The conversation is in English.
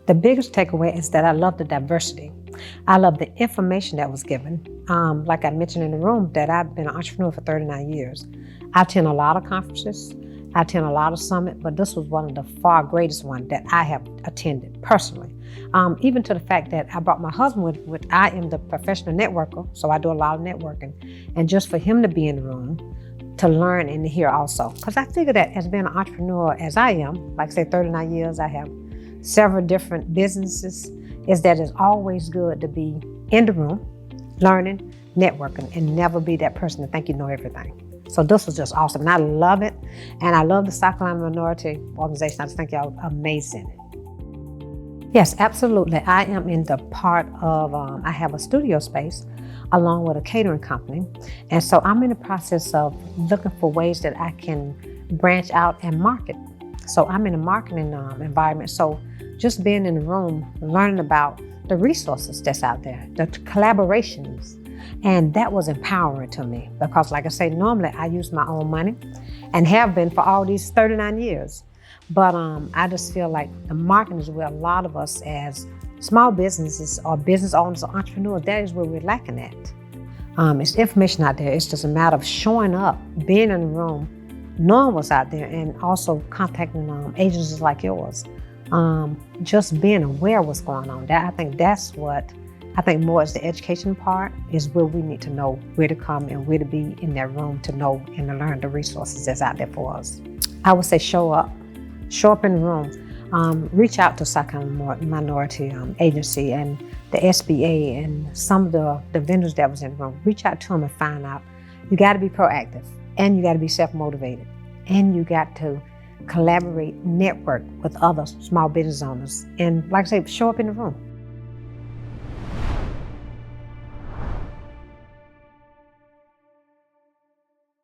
The biggest takeaway is that I love the diversity. I love the information that was given. Like I mentioned in the room, that I've been an entrepreneur for 39 years. I attend a lot of conferences. I attend a lot of summits, but this was one of the far greatest ones that I have attended personally. Even to the fact that I brought my husband with I am the professional networker, so I do a lot of networking. And just for him to be in the room, to learn and to hear also. Because I figure that as being an entrepreneur as I am, like I say 39 years, I have several different businesses, is that it's always good to be in the room, learning, networking, and never be that person to think you know everything. So this was just awesome, and I love it. And I love the South Carolina Minority Organization. I just think y'all are amazing. Yes, absolutely. I am in the part of, I have a studio space along with a catering company. And so I'm in the process of looking for ways that I can branch out and market. So I'm in a marketing environment. So just being in the room, learning about the resources that's out there, the collaborations. And that was empowering to me because, like I say, normally I use my own money and have been for all these 39 years. But I just feel like the marketing is where a lot of us as small businesses or business owners or entrepreneurs, that is where we're lacking at. It's information out there. It's just a matter of showing up, being in the room, knowing what's out there, and also contacting agencies like yours. Just being aware of what's going on. I think more is the education part is where we need to know where to come and where to be in that room to know and to learn the resources that's out there for us. I would say show up in the room. Reach out to South Carolina Minority Agency and the SBA and some of the vendors that was in the room. Reach out to them and find out. You got to be proactive, and you got to be self-motivated, and you got to collaborate, network with other small business owners, and like I say, show up in the room.